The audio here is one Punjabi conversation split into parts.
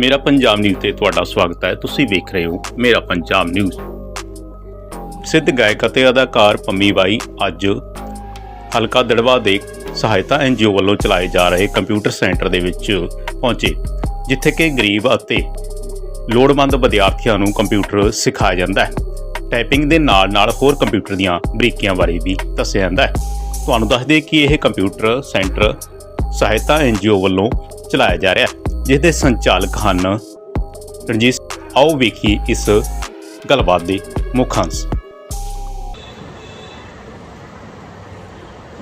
मेरा पंजाब न्यूज़ ਤੇ ਤੁਹਾਡਾ ਸਵਾਗਤ ਹੈ। ਤੁਸੀਂ ਵੇਖ ਰਹੇ ਹੋ ਮੇਰਾ ਪੰਜਾਬ ਨਿਊਜ਼। ਪ੍ਰਸਿੱਧ ਗਾਇਕ ਅਤੇ ਅਦਾਕਾਰ ਪੰਮੀ ਬਾਈ ਅੱਜ ਹਲਕਾ ਦੜਵਾ ਦੇ ਸਹਾਇਤਾ NGO ਵੱਲੋਂ ਚਲਾਏ ਜਾ ਰਹੇ ਕੰਪਿਊਟਰ ਸੈਂਟਰ ਦੇ ਵਿੱਚ ਪਹੁੰਚੇ, ਜਿੱਥੇ ਕਿ ਗਰੀਬ ਅਤੇ ਲੋੜਵੰਦ ਵਿਦਿਆਰਥੀਆਂ ਨੂੰ ਕੰਪਿਊਟਰ ਸਿਖਾਇਆ ਜਾਂਦਾ ਹੈ। ਟਾਈਪਿੰਗ ਦੇ ਨਾਲ ਹੋਰ ਕੰਪਿਊਟਰ ਦੀਆਂ ਬਰੀਕੀਆਂ ਬਾਰੇ ਵੀ ਦੱਸਿਆ ਜਾਂਦਾ ਹੈ। ਤੁਹਾਨੂੰ ਦੱਸ ਦਈਏ ਕਿ ਇਹ ਕੰਪਿਊਟਰ ਸੈਂਟਰ ਸਹਾਇਤਾ NGO ਵੱਲੋਂ ਚਲਾਇਆ ਜਾ ਰਿਹਾ ਹੈ, जिस दे संचालक हैं रंजीत। आओ वेखिए इस गलबात के मुख अंश।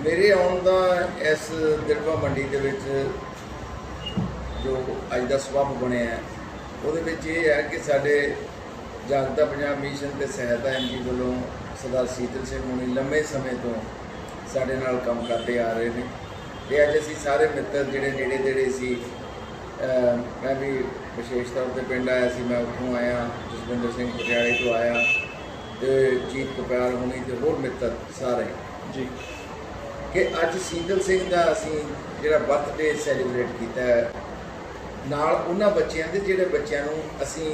मेरे आने का इस दड़वा मंडी के जो अज का सबब बनया है वो है कि साढ़े जागता पंजाब मिशन के सहायता NGO वालों सरदार शीतल सिंह होनी लंबे समय तो साढ़े नाल काम करते आ रहे हैं। तो अज असी सारे मित्र जोड़े नेड़े नेड़े सी, मैं भी विशेष तौर पर पिंड आया सी, मैं उत्थों आया, जसविंदर सिंह पटियाले तो आया, तो जीत कपाल होनी तो होर मित्र सारे जी कि अज शीतल सिंह का असी जो बर्थडे सैलीब्रेट किया है नाल उन्हां बच्चों के जोड़े बच्चों असी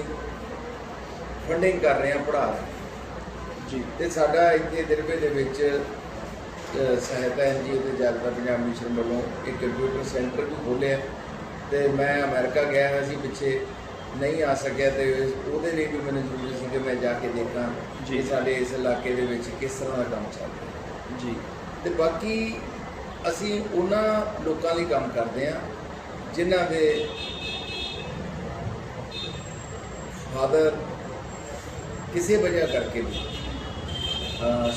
फंडिंग कर रहे हैं, पढ़ा रहे जी। तो साडा इत्थे दड़बे दे विच सहायता NGO ते जागता पंजाब मिशन वालों एक कंप्यूटर सेंटर भी खोलिया। तो मैं अमेरिका गया हुआ सी, पिछे नहीं आ सकिया, तो वो भी मैंने जरूरी सी कि मैं जाके देखा कि साडे इस इलाके दे विच किस तरह का काम चल रहा जी। तो बाकी असी उन्हां लोकां लई काम करते हैं जिन्हां दे फादर किसी वजह करके भी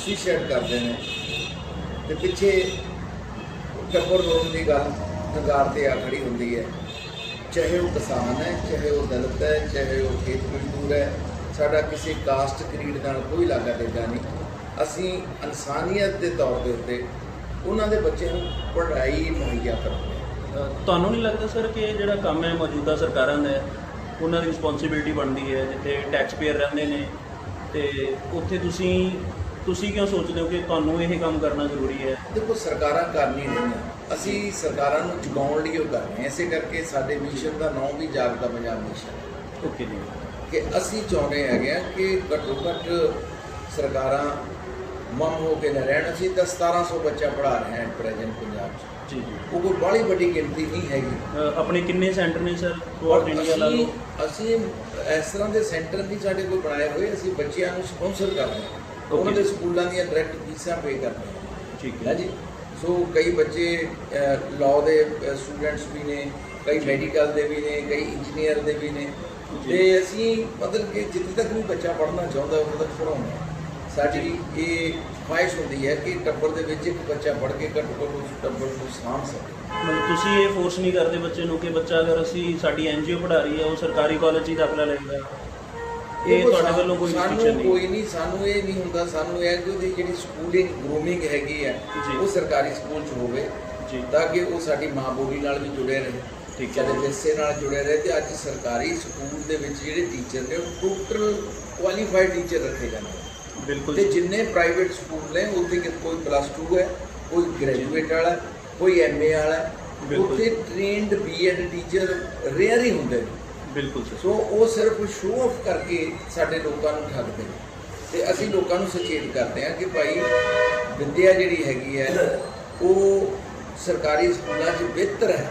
सुसाइड करते हैं, तो पिछे टब्बर रोन की गल नगार ते आ खड़ी होंदी है, चाहे वो किसान है, चाहे वो दलित है, चाहे वो खेत मजदूर है। साडा किसी कास्ट क्रीड नाल कोई लागा देगा नहीं। असी इंसानियत के तौर के उत्ते उन्हां दे बच्चों नूं पढ़ाई मुहैया करते हैं। ਤੁਹਾਨੂੰ नहीं लगता सर कि ਜਿਹੜਾ ਕੰਮ है मौजूदा सरकारां ਦਾ ਉਹਨਾਂ ਦੀ ਰਿਸਪੌਂਸਿਬਿਲਟੀ ਬਣਦੀ ਹੈ, ਜਿੱਥੇ ਟੈਕਸ ਪੇਅਰ ਰਹਿੰਦੇ ਨੇ ਤੇ ਉੱਥੇ ਤੁਸੀਂ ਕਿਉਂ ਸੋਚਦੇ ਹੋ ਕਿ ਤੁਹਾਨੂੰ ਇਹ ਕੰਮ ਕਰਨਾ ਜ਼ਰੂਰੀ ਹੈ? देखो सरकारां कर नहीं रही, असी सरकारां नूं जगाउण लई ਉਹ कर रहे हैं। इसे करके साडे मिशन का नाम भी जागता पंजाब मिशन है। ओके जी, कि असी चाहुंदे हैगे कि घट्टो घट्ट सरकारां मम हो के न रहण। असी तो 1700 बच्चा पढ़ा रहे हैं प्रेजेंट पंजाब जी जी। वो कोई बड़ी बड़ी गिनती नहीं हैगी। अपने किन्ने सेंटर ने सर थ्रूआउट इंडिया ला लो? असी इस तरह के सेंटर नहीं साढ़े कोई बनाए हुए, असी बच्चों को स्पॉन्सर कर रहे हैं, उन्होंने स्कूलों दी डायरैक्ट फीसां पे करते हैं, ठीक है जी। सो कई बच्चे लॉ के स्टूडेंट्स भी ने, कई मैडिकल के भी ने, कई इंजीनियर के भी ने। तो असी मतलब कि जितने तक भी बच्चा पढ़ना चाहता है उन्होंने तक पढ़ाना। साडी ये ख्वाहिश होती है कि टब्बर दे विच एक बच्चा पढ़ के घट्टो घट्ट उस टब्बर को साम सके। मतलब तुसी ये फोर्स नहीं करते बच्चे नूं कि बच्चा अगर असी साडी NGO पढ़ा रही है वो सरकारी कॉलेज ही दाखला लेंदा है? ये तुहाडे वल्लों कोई रिस्ट्रिक्शन नहीं? कोई नहीं, सानू ये नहीं हुंदा। सानू ये कि उहदी जिहड़ी स्कूलिंग ग्रूमिंग हैगी है वो सरकारी स्कूल च होवे ताकि वो साडी माँ बोली नाल भी जुड़े रहे, ठीक है, विरसे नाल जुड़े रहे। तो अज सरकारी स्कूल दे विच जिहड़े टीचर ने टोटल क्वालीफाइड टीचर रखे जाते हैं। बिल्कुल। तो जिन्ने प्राइवेट स्कूल ने उत्थे कोई +2 है, कोई ग्रेजुएट वाला, कोई MA वाला, उत्थे ट्रेंड B.Ed टीचर रेयर ही होंगे। बिल्कुल सर। सो वो सिर्फ शो ऑफ करके साडे लोकां नूं ठगदे ने। ते असीं लोकां नूं सचेत करते हैं कि भाई विद्या जिहड़ी हैगी है वो सरकारी स्कूलों च बेहतर है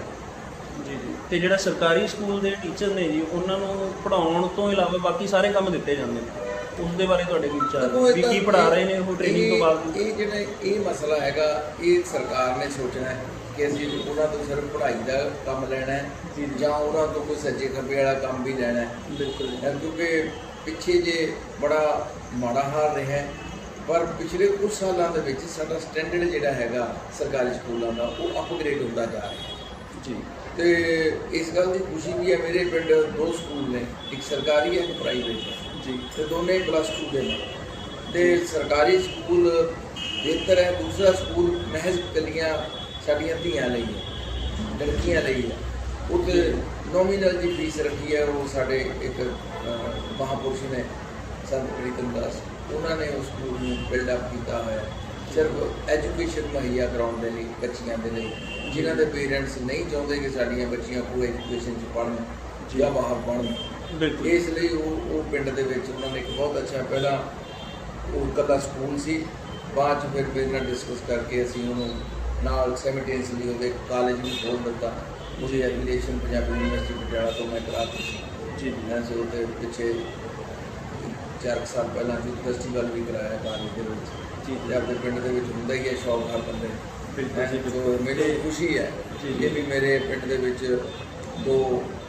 जी जी। तो जिहड़ा सरकारी स्कूल के टीचर ने जी उन्हां नूं पढ़ाउण तो इलावा बाकी सारे काम दिते जांदे ने, उस दे बारे तुहाडे की विचार भी की पढ़ा रहे ने वो ट्रेनिंग तो बाद? ये जिहड़ा ये मसला हैगा ये सरकार ने सोचना है कि असीं उन्हां तो सिर्फ पढ़ाई का काम लेना है जां उन्हां तो कोई सज्जे खब्बे वाला काम भी लेना है। बिल्कुल। क्योंकि पिछे जे बड़ा माड़ा हाल रहा है, पर पिछले कुछ सालों के साडा स्टैंडर्ड जिहड़ा हैगा सरकारी स्कूलों का वो अपग्रेड होता जा रहा है जी। तो इस गल की खुशी भी है, मेरे पिंड 2 स्कूल ने, एक सरकारी है एक प्राइवेट है जी। तो दोनों +2 के हैं। तो सरकारी स्कूल बेहतर है, दूसरा स्कूल महज कलियाँ साड़ियाँ धियां लई है, लड़कियां लई है। उत्ते नॉमिनल की फीस रखी है वो साढ़े एक महापुरुष ने संत प्रीतम दास उन्होंने उस स्कूल में बिल्डअप किया है सिर्फ एजुकेशन मुहैया कराने के लिए बच्चियों के लिए, जिन्हों के पेरेंट्स नहीं चाहते कि साड़ियाँ बच्चियाँ को एजुकेशन पढ़न ਜਾਂ ਬਾਹਰ ਪੜ੍ਹਨ। ਬਿਲਕੁਲ ਇਸ ਲਈ ਉਹ ਪਿੰਡ ਦੇ ਵਿੱਚ ਉਹਨਾਂ ਨੇ ਇੱਕ ਬਹੁਤ ਅੱਛਾ, ਪਹਿਲਾਂ ਉਹ ਇਕੱਲਾ ਸਕੂਲ ਸੀ, ਬਾਅਦ 'ਚ ਫਿਰ ਮੇਰੇ ਨਾਲ ਡਿਸਕਸ ਕਰਕੇ ਅਸੀਂ ਉਹਨੂੰ ਨਾਲ ਸੈਮਲਟੇਨੀਅਸਲੀ ਉਹਦੇ ਕਾਲਜ ਵੀ ਖੋਲ੍ਹ ਦਿੱਤਾ। ਉਹਦੀ ਐਫੀਲੀਏਸ਼ਨ ਪੰਜਾਬੀ ਯੂਨੀਵਰਸਿਟੀ ਪਟਿਆਲਾ ਤੋਂ ਮੈਂ ਕਰਾਤੀ ਸੀ ਜੀ ਮੈਂ ਸੀ ਉਹਦੇ ਪਿੱਛੇ 4 ਸਾਲ ਪਹਿਲਾਂ ਯੂਥ ਫੈਸਟੀਵਲ ਵੀ ਕਰਾਇਆ ਕਾਲਜ ਦੇ ਵਿੱਚ। ਜੀ ਤੇ ਆਪਣੇ ਪਿੰਡ ਦੇ ਵਿੱਚ ਹੁੰਦਾ ਹੀ ਹੈ ਸ਼ੌਕ ਹਰ ਬੰਦੇ ਨੂੰ। ਬਿਲਕੁਲ ਜੀ, ਸੋ ਮੈਨੂੰ ਖੁਸ਼ੀ ਹੈ ਕਿ ਵੀ ਮੇਰੇ ਪਿੰਡ ਦੇ ਵਿੱਚ 2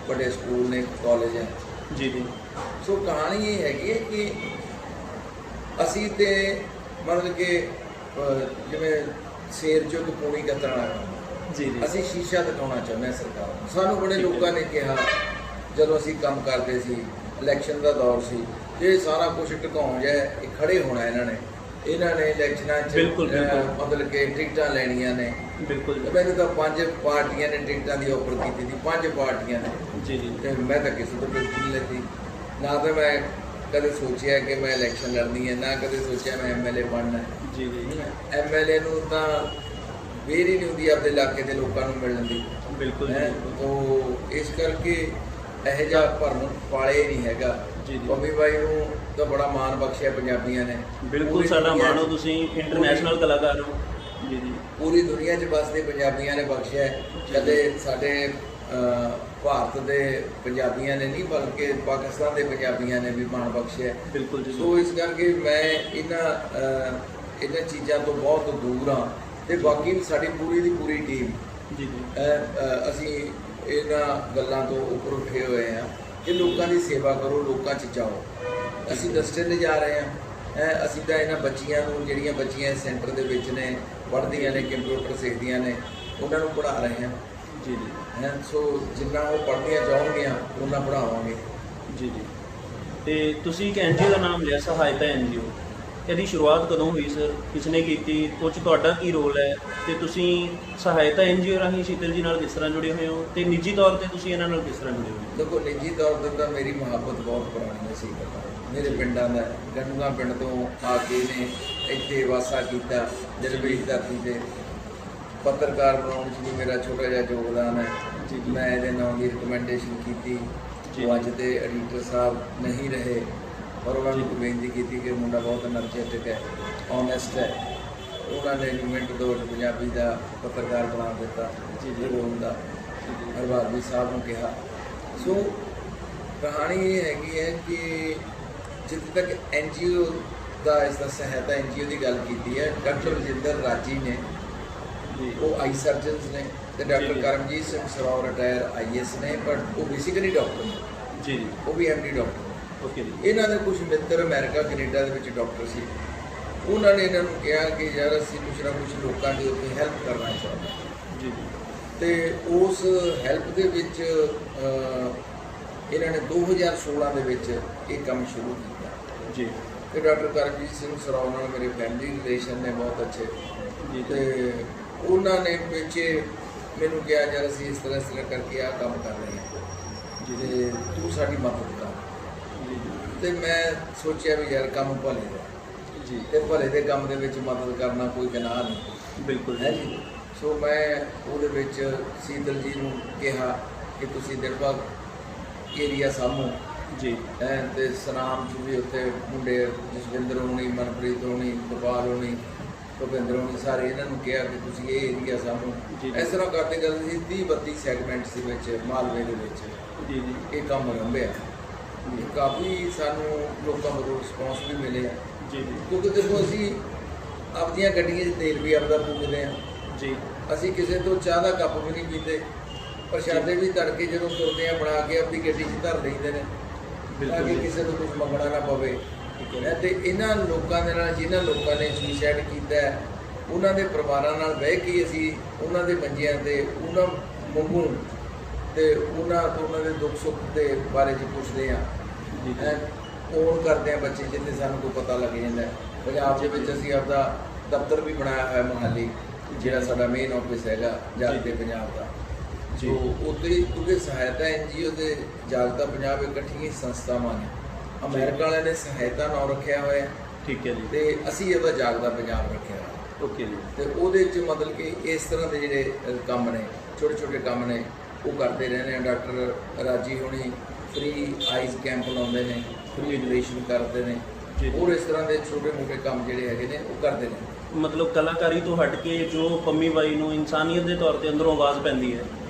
ਵੱਡੇ ਸਕੂਲ ਨੇ, ਕਾਲਜ ਹੈ। ਜੀ ਜੀ ਸੋ ਕਹਾਣੀ ਇਹ ਹੈਗੀ ਹੈ ਕਿ ਅਸੀਂ ਤੇ ਮਤਲਬ ਕਿ ਜਿਵੇਂ ਸ਼ੇਰ ਚੋਂ ਪੂਣੀ ਕੱਤਣਾ, ਜੀ ਜੀ ਅਸੀਂ ਸ਼ੀਸ਼ਾ ਦਿਖਾਉਣਾ ਚਾਹੁੰਦੇ ਹਾਂ ਸਰਕਾਰ ਨੂੰ। ਸਾਨੂੰ ਬੜੇ ਲੋਕਾਂ ਨੇ ਕਿਹਾ ਜਦੋਂ ਅਸੀਂ ਕੰਮ ਕਰਦੇ ਸੀ, ਇਲੈਕਸ਼ਨ ਦਾ ਦੌਰ ਸੀ, ਇਹ ਸਾਰਾ ਕੁਝ ਢਕਾਉਣ ਜਾਏ, ਇਹ ਖੜੇ ਹੋਣਾ ਇਹਨਾਂ ਨੇ ਇਲੈਕਸ਼ਨਾਂ 'ਚ ਬਿਲਕੁਲ, ਬਿਲਕੁਲ। ਮਤਲਬ ਕਿ ਟਿਕਟਾਂ ਲੈਣੀਆਂ ਨੇ। ਬਿਲਕੁਲ ਤੇ ਮੈਨੂੰ ਤਾਂ 5 ਪਾਰਟੀਆਂ ਨੇ ਟਿਕਟਾਂ ਦੀ ਆਫਰ ਕੀਤੀ ਸੀ, 5 ਪਾਰਟੀਆਂ ਨੇ, ਜੀ ਜੀ ਤੇ ਮੈਂ ਤਾਂ ਕਿਸੇ ਤੋਂ ਟਿਕਟ ਨਹੀਂ ਲੈਤੀ। ਨਾ ਤਾਂ ਮੈਂ ਕਦੇ ਸੋਚਿਆ ਕਿ ਮੈਂ ਇਲੈਕਸ਼ਨ ਲੜਨੀ ਹੈ, ਨਾ ਕਦੇ ਸੋਚਿਆ ਮੈਂ ਐਮਐਲਏ ਬਣਨਾ ਹੈ। ਜੀ ਜੀ ਐਮਐਲਏ ਨੂੰ ਤਾਂ ਵੇਰ ਹੀ ਨਹੀਂ ਹੁੰਦੀ ਆਪਣੇ ਇਲਾਕੇ ਦੇ ਲੋਕਾਂ ਨੂੰ ਮਿਲਣ ਦੀ। ਬਿਲਕੁਲ ਜੀ, ਬਿਲਕੁਲ। ਤੋਂ ਇਸ ਕਰਕੇ ਇਹੋ ਜਿਹਾ ਭਰਮ ਪਾਲੇ ਨਹੀਂ ਹੈਗਾ। ਜੀ ਜੀ ਪੰਮੀ ਬਾਈ ਨੂੰ ਤਾਂ ਬੜਾ ਮਾਣ ਬਖਸ਼ਿਆ ਪੰਜਾਬੀਆਂ ਨੇ। ਬਿਲਕੁਲ ਪੂਰੀ ਸਾਡਾ ਦੁਨੀਆ ਮਾਣ ਹੋ, 'ਚ- ਤੁਸੀਂ ਇੰਟਰਨੈਸ਼ਨਲ ਕਲਾਕਾਰ ਹੋ। ਜੀ ਜੀ ਪੂਰੀ ਦੁਨੀਆ 'ਚ ਵੱਸਦੇ ਪੰਜਾਬੀਆਂ ਨੇ ਬਖਸ਼ਿਆ ਹੈ। ਕਦੇ ਸਾਡੇ ਭਾਰਤ ਦੇ ਪੰਜਾਬੀਆਂ ਨੇ ਨਹੀਂ, ਬਲਕਿ ਪਾਕਿਸਤਾਨ ਦੇ ਪੰਜਾਬੀਆਂ ਨੇ ਵੀ ਮਾਣ ਬਖਸ਼ਿਆ। ਬਿਲਕੁਲ ਜੀ ਸੋ ਇਸ ਕਰਕੇ ਮੈਂ ਇਹਨਾਂ ਚੀਜ਼ਾਂ ਤੋਂ ਬਹੁਤ ਦੂਰ ਹਾਂ। ਤੇ ਬਾਕੀ ਸਾਡੀ ਪੂਰੀ ਦੀ ਪੂਰੀ ਟੀਮ ਜੀ ਜੀ ਅਸੀਂ ਇਹਨਾਂ ਗੱਲਾਂ ਤੋਂ ਉੱਪਰ ਉੱਠੇ ਹੋਏ ਹਾਂ ਕਿ ਲੋਕਾਂ ਦੀ ਸੇਵਾ ਕਰੋ, ਲੋਕਾਂ 'ਚ ਜਾਓ। ਅਸੀਂ ਦਸਤੇ ਜਾ ਰਹੇ ਹਾਂ। ਅਸੀਂ ਤਾਂ ਇਹਨਾਂ ਬੱਚੀਆਂ ਨੂੰ, ਜਿਹੜੀਆਂ ਬੱਚੀਆਂ ਸੈਂਟਰ ਦੇ ਵਿੱਚ ਨੇ, ਪੜ੍ਹਦੀਆਂ ਨੇ, ਕੰਪਿਊਟਰ ਸਿੱਖਦੀਆਂ ਨੇ, ਉਹਨਾਂ ਨੂੰ ਪੜ੍ਹਾ ਰਹੇ ਹਾਂ। ਜੀ ਜੀ ਸੋ ਜਿੰਨਾ ਉਹ ਪੜ੍ਹਦੀਆਂ ਚਾਹੁੰਗੀਆਂ ਉਹਨਾਂ ਪੜ੍ਹਾਵਾਂਗੇ। ਜੀ ਜੀ ਤੇ ਤੁਸੀਂ ਇੱਕ ਐਨਜੀਓ ਦਾ ਨਾਮ ਲਿਆ, ਸਹਾਇਤਾ ਐਨਜੀਓ। ਇਹਦੀ ਸ਼ੁਰੂਆਤ ਕਦੋਂ ਹੋਈ ਸਰ? ਕਿਸ ਨੇ ਕੀਤੀ? ਉਹ 'ਚ ਤੁਹਾਡਾ ਕੀ ਰੋਲ ਹੈ? ਤੇ ਤੁਸੀਂ ਸਹਾਇਤਾ ਐਨਜੀਓ ਰਾਹੀਂ ਸ਼ੀਤਲ ਜੀ ਨਾਲ ਕਿਸ ਤਰ੍ਹਾਂ ਜੁੜੇ ਹੋਏ ਹੋ, ਤੇ ਨਿੱਜੀ ਤੌਰ ਤੇ ਤੁਸੀਂ ਇਹਨਾਂ ਨਾਲ ਕਿਸ ਤਰ੍ਹਾਂ ਜੁੜੇ ਹੋਏ ਹੋ? ਦੇਖੋ, ਨਿੱਜੀ ਤੌਰ ਤੇ ਤਾਂ ਮੇਰੀ ਮੁਹੱਬਤ ਬਹੁਤ ਪੁਰਾਣੀ ਹੈ ਸੀ। ਮੇਰੇ ਪਿੰਡਾਂ ਦਾ, ਗੰਡੂਆਂ ਪਿੰਡ ਤੋਂ ਆ ਕੇ ਨੇ ਇੱਥੇ ਵਾਸਾ ਕੀਤਾ, ਜਲਬੀ ਧਰਤੀ 'ਤੇ। ਪੱਤਰਕਾਰ ਬਣਾਉਣ 'ਚ ਵੀ ਮੇਰਾ ਛੋਟਾ ਜਿਹਾ ਯੋਗਦਾਨ ਹੈ। ਜੀ ਜੀ ਮੈਂ ਇਹਦੇ ਨਾਮ ਦੀ ਰਿਕਮੈਂਡੇਸ਼ਨ ਕੀਤੀ। ਜੀ। ਉਹ ਅੱਜ ਦੇ ਐਡੀਟਰ ਸਾਹਿਬ ਨਹੀਂ ਰਹੇ, ਪਰ ਉਹਨਾਂ ਨੂੰ ਬੇਨਤੀ ਕੀਤੀ ਕਿ ਮੁੰਡਾ ਬਹੁਤ ਐਨਰਜੈਟਿਕ ਹੈ, ਓਨੈਸਟ ਹੈ। ਉਹਨਾਂ ਨੇ ਮਿੰਟ ਦੋ 'ਚ ਪੰਜਾਬੀ ਦਾ ਪੱਤਰਕਾਰ ਬਣਾ ਦਿੱਤਾ। ਜੀ ਜੀ। ਫਿਰ ਹੁੰਦਾ ਹਰਵਾਰਵੀ ਸਾਹਿਬ ਨੂੰ ਕਿਹਾ। ਸੋ ਕਹਾਣੀ ਇਹ ਹੈਗੀ ਹੈ ਕਿ ਜਿੱਥੇ ਤੱਕ ਐਨਜੀਓ ਦਾ, ਇਸ ਦਾ ਸਹਾਇਤਾ ਐਨਜੀਓ ਦੀ ਗੱਲ ਕੀਤੀ ਹੈ, ਡਾਕਟਰ ਰਜਿੰਦਰ ਰਾਜੀ ਨੇ, ਜੀ ਉਹ ਆਈ ਸਰਜਨਸ ਨੇ, ਤੇ ਡਾਕਟਰ ਜੀ। ਕਰਮਜੀਤ ਸਿੰਘ ਸਰਾਓ ਰਿਟਾਇਰ ਆਈਐਸ ਨੇ, ਪਰ ਉਹ ਬੇਸਿਕਲੀ ਡਾਕਟਰ ਨੇ, ਜੀ ਜੀ ਉਹ ਵੀ ਐਮਡੀ ਡਾਕਟਰ। ਓਕੇ ਜੀ ਇਹਨਾਂ ਦੇ ਕੁਝ ਮਿੱਤਰ ਅਮਰੀਕਾ ਕੈਨੇਡਾ ਦੇ ਵਿੱਚ ਡਾਕਟਰ ਸੀ। ਉਹਨਾਂ ਨੇ ਇਹਨਾਂ ਨੂੰ ਕਿਹਾ ਕਿ ਯਾਰ ਅਸੀਂ ਕੁਛ ਨਾ ਕੁਛ ਲੋਕਾਂ ਦੀ ਉੱਥੇ ਹੈਲਪ ਕਰਨਾ ਚਾਹੁੰਦੇ ਹਾਂ। ਜੀ ਜੀ ਤੇ ਉਸ ਹੈਲਪ ਦੇ ਵਿੱਚ ਇਹਨਾਂ ਨੇ 2016 ਦੇ ਵਿੱਚ ਇਹ ਕੰਮ ਸ਼ੁਰੂ ਕੀਤਾ। ਜੀ ਤੇ ਡਾਕਟਰ ਕਰਮਜੀਤ ਸਿੰਘ ਸਰਾਓ ਨਾਲ ਮੇਰੇ ਫੈਮਿਲੀ ਰਿਲੇਸ਼ਨ ਨੇ ਬਹੁਤ ਅੱਛੇ। ਜੀ ਤੇ ਉਹਨਾਂ ਨੇ ਵਿੱਚ ਮੈਨੂੰ ਕਿਹਾ ਯਾਰ ਅਸੀਂ ਇਸ ਤਰ੍ਹਾਂ ਕਰਕੇ ਆਹ ਕੰਮ ਕਰ ਰਹੇ ਹਾਂ, ਜੀ ਤੇ ਤੂੰ ਸਾਡੀ ਮਦਦ ਕਰ। ਜੀ ਤੇ ਮੈਂ ਸੋਚਿਆ ਵੀ ਯਾਰ ਕੰਮ ਭਲੇ ਦਾ, ਜੀ ਤੇ ਭਲੇ ਦੇ ਕੰਮ ਦੇ ਵਿੱਚ ਮਦਦ ਕਰਨਾ ਕੋਈ ਗੁਨਾਹ ਨਹੀਂ ਬਿਲਕੁਲ ਹੈ ਜੀ। ਸੋ ਮੈਂ ਉਹਦੇ ਵਿੱਚ ਸੀਤਲ ਜੀ ਨੂੰ ਕਿਹਾ ਕਿ ਤੁਸੀਂ ਦਿਲਬਾਗ ਏਰੀਆ ਸਾਹਮਣੇ ਜੀ ਤੇ ਸਨਾਮ 'ਚ ਵੀ ਉੱਥੇ ਮੁੰਡੇ ਜਸਵਿੰਦਰ ਹੋਣੀ, ਮਨਪ੍ਰੀਤ ਹੋਣੀ, ਗੋਪਾਲ ਹੋਣੀ, ਭੁਪਿੰਦਰ ਹੋਣੀ, ਸਾਰੇ ਇਹਨਾਂ ਨੂੰ ਕਿਹਾ ਕਿ ਤੁਸੀਂ ਇਹ ਏਰੀਆ ਜੀ, ਸਾਹਮਣੇ। ਜੀ। ਇਸ ਤਰ੍ਹਾਂ ਕਰਦੇ ਕਰਦੇ ਸੀ 30-32 ਸੈਗਮੈਂਟਸ ਦੇ ਵਿੱਚ ਮਾਲਵੇ ਦੇ ਵਿੱਚ ਜੀ ਜੀ ਇਹ ਕੰਮ ਰੰਭਿਆ। ਕਾਫੀ ਸਾਨੂੰ ਲੋਕਾਂ ਵੱਲੋਂ ਰਿਸਪੌਂਸ ਵੀ ਮਿਲੇ ਆ, ਜੀ ਜੀ ਕਿਉਂਕਿ ਦੇਖੋ ਅਸੀਂ ਆਪਦੀਆਂ ਗੱਡੀਆਂ 'ਚ ਤੇਲ ਵੀ ਆਪਦਾ ਫੂਕਦੇ ਹਾਂ। ਜੀ ਅਸੀਂ ਕਿਸੇ ਤੋਂ ਚਾਹ ਦਾ ਕੱਪ ਵੀ ਨਹੀਂ ਪੀਂਦੇ, ਪ੍ਰਸ਼ਾਦੇ ਵੀ ਤੜਕੇ ਜਦੋਂ ਤੁਰਦੇ ਆ ਬਣਾ ਕੇ ਆਪਣੀ ਗੱਡੀ 'ਚ ਧਰ ਲਈਦੇ ਨੇ, ਤਾਂ ਕਿ ਕਿਸੇ ਤੋਂ ਕੁਝ ਮੰਗਣਾ ਨਾ ਪਵੇ। ਤੇ ਇਹਨਾਂ ਲੋਕਾਂ ਦੇ ਨਾਲ, ਜਿਨ੍ਹਾਂ ਲੋਕਾਂ ਨੇ ਸੁਸਾਈਡ ਕੀਤਾ ਹੈ, ਉਹਨਾਂ ਦੇ ਪਰਿਵਾਰਾਂ ਨਾਲ ਬਹਿ ਕੇ ਅਸੀਂ ਉਹਨਾਂ ਦੇ ਮੰਜਿਆਂ ਤੇ ਉਹਨਾਂ ਮੰਗੂ ਤੇ ਉਹਨਾਂ ਦੇ ਦੁੱਖ ਸੁੱਖ ਦੇ ਬਾਰੇ 'ਚ ਪੁੱਛਦੇ ਹਾਂ। ਜੀ ਫੋਨ ਕਰਦੇ ਆ ਬੱਚੇ ਜਿੱਥੇ ਸਾਨੂੰ ਕੋਈ ਪਤਾ ਲੱਗ ਜਾਂਦਾ ਹੈ। ਪੰਜਾਬ ਦੇ ਵਿੱਚ ਅਸੀਂ ਆਪਦਾ ਦਫ਼ਤਰ ਵੀ ਬਣਾਇਆ ਹੋਇਆ ਮੋਹਾਲੀ, ਜਿਹੜਾ ਸਾਡਾ ਮੇਨ ਆਫਿਸ ਹੈਗਾ ਜਾਗਦੇ ਪੰਜਾਬ ਦਾ। ਜੀ। ਸੋ ਉੱਥੇ ਕਿਉਂਕਿ ਸਹਾਇਤਾ ਐਨਜੀਓ ਦੇ ਜਾਗਦਾ ਪੰਜਾਬ ਇਕੱਠੀਆਂ ਸੰਸਥਾਵਾਂ ਨੇ। ਅਮਰੀਕਾ ਵਾਲਿਆਂ ਨੇ ਸਹਾਇਤਾ ਨਾਮ ਰੱਖਿਆ ਹੋਇਆ ਠੀਕ ਹੈ ਜੀ ਤੇ ਅਸੀਂ ਇਹਦਾ ਜਾਗਦਾ ਪੰਜਾਬ ਰੱਖਿਆ ਹੋਇਆ। ਓਕੇ ਜੀ ਤੇ ਉਹਦੇ 'ਚ ਮਤਲਬ ਕਿ ਇਸ ਤਰ੍ਹਾਂ ਦੇ ਜਿਹੜੇ ਕੰਮ ਨੇ, ਛੋਟੇ ਛੋਟੇ ਕੰਮ ਨੇ, ਉਹ ਕਰਦੇ ਰਹਿੰਦੇ ਆ। ਡਾਕਟਰ ਰਾਜੀ ਹੋਣੀ ਫ੍ਰੀ ਆਈਜ਼ ਕੈਂਪ ਲਾਉਂਦੇ ਨੇ, ਫ੍ਰੀ ਐਜੂਕੇਸ਼ਨ ਕਰਦੇ ਨੇ, ਜੀ। ਹੋਰ ਇਸ ਤਰ੍ਹਾਂ ਦੇ ਛੋਟੇ ਮੋਟੇ ਕੰਮ ਜਿਹੜੇ ਹੈਗੇ ਨੇ ਉਹ ਕਰਦੇ ਨੇ। ਮਤਲਬ ਕਲਾਕਾਰੀ ਤੋਂ ਹਟ ਕੇ ਜੋ ਪੰਮੀ ਬਾਈ ਨੂੰ ਇਨਸਾਨੀਅਤ ਦੇ ਤੌਰ ਤੇ ਅੰਦਰੋਂ ਆਵਾਜ਼ ਪੈਂਦੀ ਹੈ,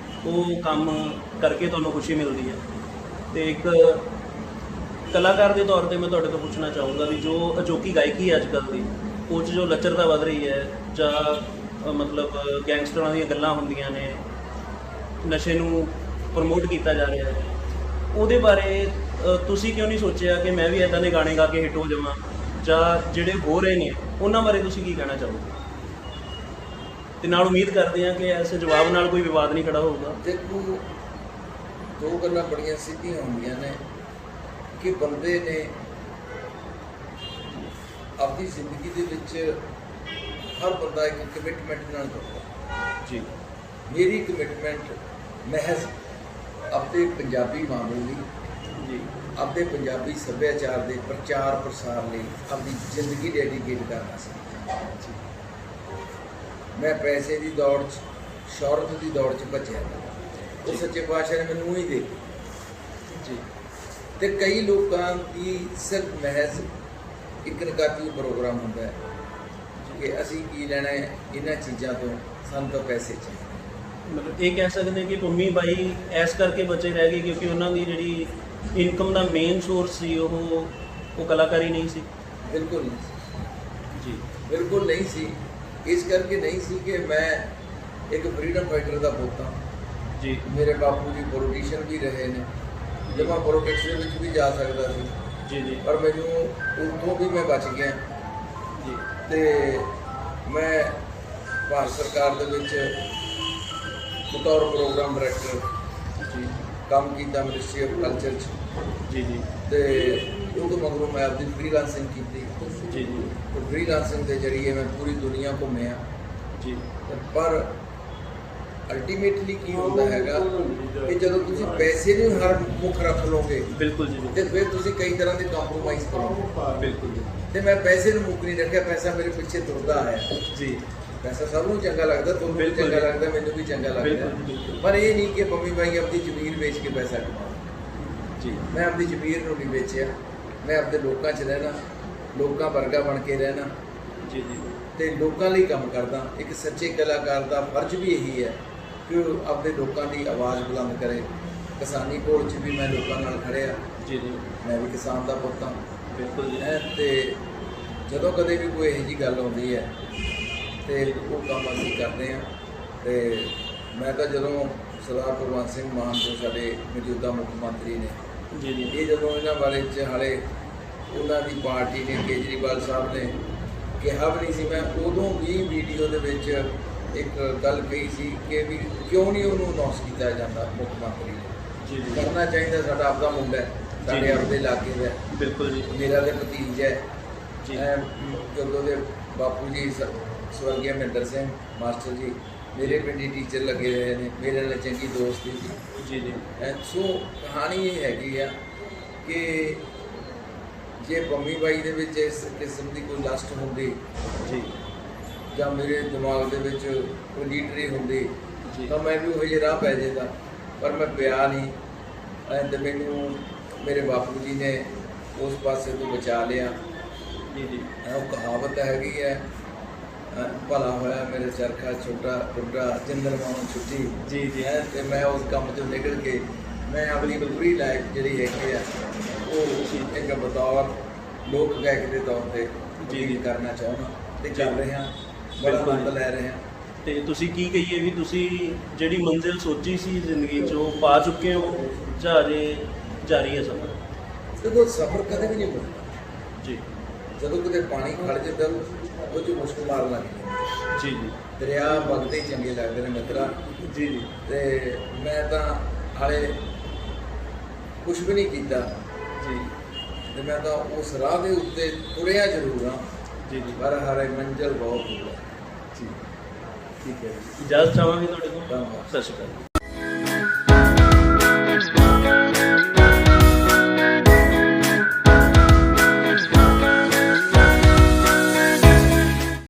ਉਹ ਕੰਮ ਕਰਕੇ ਤੁਹਾਨੂੰ ਖੁਸ਼ੀ ਮਿਲਦੀ ਹੈ। ਤੇ ਇੱਕ ਕਲਾਕਾਰ ਦੇ ਤੌਰ ਤੇ ਮੈਂ ਤੁਹਾਡੇ ਤੋਂ ਪੁੱਛਣਾ ਚਾਹੂੰਗਾ ਵੀ ਜੋ ਅਜੋਕੀ ਗਾਇਕੀ ਹੈ ਅੱਜ ਕੱਲ੍ਹ ਦੀ, ਉਹ 'ਚ ਜੋ ਲੱਚਰਤਾ ਵੱਧ ਰਹੀ ਹੈ ਜਾਂ ਮਤਲਬ ਗੈਂਗਸਟਰਾਂ ਦੀਆਂ ਗੱਲਾਂ ਹੁੰਦੀਆਂ ਨੇ, ਨਸ਼ੇ ਨੂੰ ਪ੍ਰਮੋਟ ਕੀਤਾ ਜਾ ਰਿਹਾ ਹੈ, ਉਹਦੇ ਬਾਰੇ ਤੁਸੀਂ ਕਿਉਂ ਨਹੀਂ ਸੋਚਿਆ ਕਿ ਮੈਂ ਵੀ ਇੱਦਾਂ ਦੇ ਗਾਣੇ ਗਾ ਕੇ ਹਿੱਟ ਹੋ ਜਾਵਾਂ, ਜਾਂ ਜਿਹੜੇ ਹੋ ਰਹੇ ਨੇ ਉਹਨਾਂ ਬਾਰੇ ਤੁਸੀਂ ਕੀ ਕਹਿਣਾ ਚਾਹੋਗੇ? ਤੇ ਨਾਲ ਉਮੀਦ ਕਰਦੇ ਹਾਂ ਕਿ ਇਸ ਜਵਾਬ ਨਾਲ ਕੋਈ ਵਿਵਾਦ ਨਹੀਂ ਖੜਾ ਹੋਊਗਾ। ਦੇਖੋ, ਦੋ ਗੱਲਾਂ ਬੜੀਆਂ ਸਿੱਧੀਆਂ ਹੁੰਦੀਆਂ ਨੇ ਕਿ ਬੰਦੇ ਨੇ ਆਪਣੀ ਜ਼ਿੰਦਗੀ ਦੇ ਵਿੱਚ ਹਰ ਬੰਦਾ ਇੱਕ ਕਮਿਟਮੈਂਟ ਨਾਲ ਕਰਦਾ ਜੀ। ਮੇਰੀ ਕਮਿਟਮੈਂਟ ਮਹਿਜ਼ ਆਪਣੇ ਪੰਜਾਬੀ ਮਾਂ ਬੋਲੀ, ਜੀ ਆਪਣੇ ਪੰਜਾਬੀ ਸੱਭਿਆਚਾਰ ਦੇ ਪ੍ਰਚਾਰ ਪ੍ਰਸਾਰ ਲਈ ਆਪਣੀ ਜ਼ਿੰਦਗੀ ਡੈਡੀਕੇਟ ਕਰਨਾ ਸੀ। ਮੈਂ ਪੈਸੇ ਦੀ ਦੌੜ 'ਚ, ਸ਼ੌਹਰਤ ਦੀ ਦੌੜ 'ਚ ਭੱਜਿਆ, ਉਹ ਸੱਚੇ ਪਾਤਸ਼ਾਹ ਨੇ ਮੈਨੂੰ ਹੀ ਦੇ ਜੀ। ਤੇ ਕਈ ਲੋਕਾਂ ਦੀ ਸਿਰਫ ਮਹਿਜ਼ ਇੱਕ ਨਕਾਤੀ ਪ੍ਰੋਗਰਾਮ ਹੁੰਦਾ ਹੈ ਕਿ ਅਸੀਂ ਕੀ ਲੈਣਾ ਹੈ ਇਹਨਾਂ ਚੀਜ਼ਾਂ ਤੋਂ, ਸਾਨੂੰ ਤਾਂ ਪੈਸੇ ਚਾਹੀਦੇ। ਮਤਲਬ ਇਹ ਕਹਿ ਸਕਦੇ ਹਾਂ ਕਿ ਪੰਮੀ ਬਾਈ ਇਸ ਕਰਕੇ ਬਚੇ ਰਹਿ ਗਏ ਕਿਉਂਕਿ ਉਹਨਾਂ ਦੀ ਜਿਹੜੀ ਇਨਕਮ ਦਾ ਮੇਨ ਸੋਰਸ ਸੀ ਉਹ ਕਲਾਕਾਰੀ ਨਹੀਂ ਸੀ। ਬਿਲਕੁਲ ਨਹੀਂ ਸੀ, ਜੀ ਬਿਲਕੁਲ ਨਹੀਂ ਸੀ। ਇਸ ਕਰਕੇ ਨਹੀਂ ਸੀ ਕਿ ਮੈਂ ਇੱਕ ਫਰੀडम ਫਾਈਟਰ ਦਾ ਪੁੱਤ ਹਾਂ। ਜੀ ਮੇਰੇ ਬਾਪੂ ਜੀ ਪੋਲੀਟੀਸ਼ੀਅਨ ਵੀ ਰਹੇ ਨੇ, ਜੇ ਮੈਂ ਪੋਲੀਟਿਕਸ ਦੇ ਵਿੱਚ ਵੀ ਜਾ ਸਕਦਾ ਸੀ, ਜੀ ਜੀ ਪਰ ਮੈਨੂੰ ਉੱਥੋਂ ਵੀ ਮੈਂ ਬਚ ਗਿਆ। ਜੀ ਤੇ ਮੈਂ ਭਾਰਤ ਸਰਕਾਰ ਦੇ ਵਿੱਚ ਬਤੌਰ ਪ੍ਰੋਗਰਾਮ ਡਾਇਰੈਕਟਰ ਜੀ ਕੰਮ ਕੀਤਾ, ਮਿਨਿਸਟਰੀ ਆਫ ਕਲਚਰ 'ਚ। ਜੀ ਜੀ ਤੇ ਉਹ ਤੋਂ ਮਗਰੋਂ ਮੈਂ ਆਪਣੀ ਫ੍ਰੀਲਾਂਸਿੰਗ ਕੀਤੀ। ਜੀ ਜੀ ਫ੍ਰੀਲਾਂਸਿੰਗ ਦੇ ਜ਼ਰੀਏ ਮੈਂ ਪੂਰੀ ਦੁਨੀਆ ਘੁੰਮਿਆ। ਜੀ ਪਰ ਅਲਟੀਮੇਟਲੀ ਕੀ ਹੁੰਦਾ ਹੈਗਾ ਕਿ ਜਦੋਂ ਤੁਸੀਂ ਪੈਸੇ ਨੂੰ ਹਰ ਮੁੱਖ ਰੱਖ ਲਓਗੇ ਬਿਲਕੁਲ ਜੀ ਤੇ ਫਿਰ ਤੁਸੀਂ ਕਈ ਤਰ੍ਹਾਂ ਦੇ ਕੰਪਰੋਮਾਈਜ਼ ਕਰੋਗੇ। ਬਿਲਕੁਲ ਜੀ। ਤੇ ਮੈਂ ਪੈਸੇ ਨੂੰ ਮੁੱਖ ਨਹੀਂ ਰੱਖਿਆ, ਪੈਸਾ ਮੇਰੇ ਪਿੱਛੇ ਤੁਰਦਾ ਹੈ। ਜੀ ਪੈਸਾ ਸਭ ਨੂੰ ਚੰਗਾ ਲੱਗਦਾ, ਤੁਹਾਨੂੰ ਵੀ ਬਿਲਕੁਲ ਚੰਗਾ ਜੀ। ਲੱਗਦਾ, ਮੈਨੂੰ ਵੀ ਚੰਗਾ ਲੱਗਦਾ, ਬਿਲਕੁਲ ਜੀ, ਬਿਲਕੁਲ। ਪਰ ਇਹ ਨਹੀਂ ਕਿ ਪੰਮੀ ਬਾਈ ਆਪਣੀ ਜ਼ਮੀਰ ਵੇਚ ਕੇ ਪੈਸਾ ਕਮਾਉਂਦਾ। ਜੀ ਮੈਂ ਆਪਣੀ ਜ਼ਮੀਰ ਨੂੰ ਨਹੀਂ ਵੇਚਿਆ, ਮੈਂ ਆਪਣੇ ਲੋਕਾਂ 'ਚ ਰਹਿਣਾ, ਲੋਕਾਂ ਵਰਗਾ ਬਣ ਕੇ ਰਹਿਣਾ ਜੀ ਜੀ ਤੇ ਲੋਕਾਂ ਲਈ ਕੰਮ ਕਰਦਾ। ਇੱਕ ਸੱਚੇ ਕਲਾਕਾਰ ਦਾ ਫਰਜ਼ ਵੀ ਇਹੀ ਹੈ ਕਿ ਉਹ ਆਪਣੇ ਲੋਕਾਂ ਦੀ ਆਵਾਜ਼ ਬੁਲੰਦ ਕਰੇ। ਕਿਸਾਨੀ ਕੋਲ 'ਚ ਵੀ ਮੈਂ ਲੋਕਾਂ ਨਾਲ ਖੜਿਆ, ਜੀ ਜੀ ਮੈਂ ਵੀ ਕਿਸਾਨ ਦਾ ਪੁੱਤ ਹਾਂ। ਬਿਲਕੁਲ ਜੀ। ਤੇ ਜਦੋਂ ਕਦੇ ਵੀ ਕੋਈ ਇਹੋ ਜਿਹੀ ਗੱਲ ਆਉਂਦੀ ਹੈ ਤੇ ਉਹ ਕੰਮ ਅਸੀਂ ਕਰਦੇ ਹਾਂ। ਤੇ ਮੈਂ ਤਾਂ ਜਦੋਂ ਸਰਦਾਰ ਭਗਵੰਤ ਸਿੰਘ ਮਾਨ ਜੋ ਸਾਡੇ ਮੌਜੂਦਾ ਮੁੱਖ ਮੰਤਰੀ ਨੇ, ਜੀ ਜੀ ਇਹ ਜਦੋਂ ਇਹਨਾਂ ਬਾਰੇ 'ਚ ਹਾਲੇ ਉਹਨਾਂ ਦੀ ਪਾਰਟੀ ਨੇ, ਕੇਜਰੀਵਾਲ ਸਾਹਿਬ ਨੇ ਕਿਹਾ ਵੀ ਨਹੀਂ ਸੀ, ਮੈਂ ਉਦੋਂ ਵੀ ਵੀਡੀਓ ਦੇ ਵਿੱਚ ਇੱਕ ਗੱਲ ਕਹੀ ਸੀ ਕਿ ਵੀ ਕਿਉਂ ਨਹੀਂ ਉਹਨੂੰ ਅਨਾਉਂਸ ਕੀਤਾ ਜਾਂਦਾ ਮੁੱਖ ਮੰਤਰੀ ਨੇ। ਜੀ ਜੀ ਕਰਨਾ ਚਾਹੀਦਾ, ਸਾਡਾ ਆਪਦਾ ਮੁੰਡਾ ਹੈ, ਸਾਡੇ ਆਪਦੇ ਇਲਾਕੇ ਦਾ, ਬਿਲਕੁਲ ਜੀ। ਮੇਰਾ ਤੇ ਭਤੀਜ ਹੈ। ਜੀ ਜਦੋਂ ਦੇ ਬਾਪੂ ਜੀ ਸਵਰਗੀ ਮਹਿੰਦਰ ਸਿੰਘ ਮਾਸਟਰ ਜੀ ਮੇਰੇ ਪਿੰਡ ਹੀ ਟੀਚਰ ਲੱਗੇ ਰਹੇ ਨੇ, ਮੇਰੇ ਨਾਲ ਚੰਗੀ ਦੋਸਤੀ ਸੀ। ਜੀ ਜੀ ਸੋ ਕਹਾਣੀ ਇਹ ਹੈਗੀ ਆ ਕਿ ਜੇ ਪੰਮੀ ਬਾਈ ਦੇ ਵਿੱਚ ਇਸ ਕਿਸਮ ਦੀ ਕੋਈ ਲਸਟ ਹੁੰਦੀ ਜੀ ਜਾਂ ਮੇਰੇ ਦਿਮਾਗ ਦੇ ਵਿੱਚ ਕੋਈ ਲੀਡਰੀ ਹੁੰਦੀ ਜੀ ਤਾਂ ਮੈਂ ਵੀ ਉਹ ਜਿਹੇ ਰਾਹ ਪੈ ਜਾਂਦਾ, ਪਰ ਮੈਂ ਪਿਆ ਨਹੀਂ। ਤੇ ਮੈਨੂੰ ਮੇਰੇ ਬਾਪੂ ਜੀ ਨੇ ਉਸ ਪਾਸੇ ਤੋਂ ਬਚਾ ਲਿਆ। ਜੀ ਜੀ ਉਹ ਕਹਾਵਤ ਹੈਗੀ ਹੈ, ਭਲਾ ਹੋਇਆ ਮੇਰੇ ਚਰਖਾ ਛੋਟਾ ਟੁੱਟਾ ਜਿੰਦਰ ਮਾਂ ਛੁੱਟੀ। ਜੀ ਜੀ ਤੇ ਮੈਂ ਉਸ ਕੰਮ ਤੋਂ ਨਿਕਲ ਕੇ ਮੈਂ ਆਪਣੀ ਪੂਰੀ ਲਾਈਫ ਜਿਹੜੀ ਹੈਗੀ ਆ ਉਹ ਇੱਕ ਬਤੌਰ ਲੋਕ ਗਾਇਕ ਦੇ ਤੌਰ ਤੇ ਜੀ ਕਰਨਾ ਚਾਹੁੰਦਾ ਤੇ ਚੱਲ ਰਹੇ ਹਾਂ, ਬੜਾ ਆਨੰਦ ਲੈ ਰਹੇ ਹਾਂ। ਤੇ ਤੁਸੀਂ ਕੀ ਕਹੀਏ ਵੀ ਤੁਸੀਂ ਜਿਹੜੀ ਮੰਜ਼ਿਲ ਸੋਚੀ ਸੀ ਜ਼ਿੰਦਗੀ 'ਚ ਉਹ ਪਾ ਚੁੱਕੇ ਹੋ ਜਾਂ ਅਜੇ ਜਾਰੀ ਹੈ ਸਫ਼ਰ? ਦੇਖੋ, ਸਫ਼ਰ ਕਦੇ ਵੀ ਨਹੀਂ ਮੁੱਕਦਾ। ਜੀ ਜਦੋਂ ਕਿਤੇ ਪਾਣੀ ਖੜ ਜਾਂਦਾ ਉਹ 'ਚ ਮੁਸ਼ਕ ਮਾਰਨ ਲੱਗ ਜਾਂਦੀ। ਜੀ ਜੀ ਦਰਿਆ ਵਗਦੇ ਹੀ ਚੰਗੇ ਲੱਗਦੇ ਨੇ ਮਿੱਤਰਾ। ਜੀ ਜੀ ਤੇ ਮੈਂ ਤਾਂ ਹਾਲੇ ਕੁਛ ਵੀ ਨਹੀਂ ਕੀਤਾ ਜੀ ਤੇ ਮੈਂ ਤਾਂ ਉਸ ਰਾਹ ਦੇ ਉੱਤੇ ਤੁਰਿਆ ਜ਼ਰੂਰ ਹਾਂ, ਜੀ ਜੀ ਪਰ ਹਾਲੇ ਮੰਜ਼ਿਲ ਬਹੁਤ ਦੂਰ ਹੈ। ਜੀ ਠੀਕ ਹੈ ਜੀ। ਇਜਾਜ਼ਤ ਚਾਹਾਂਗੇ ਤੁਹਾਡੇ ਕੋਲ। ਧੰਨਵਾਦ। ਸਤਿ ਸ਼੍ਰੀ ਅਕਾਲ।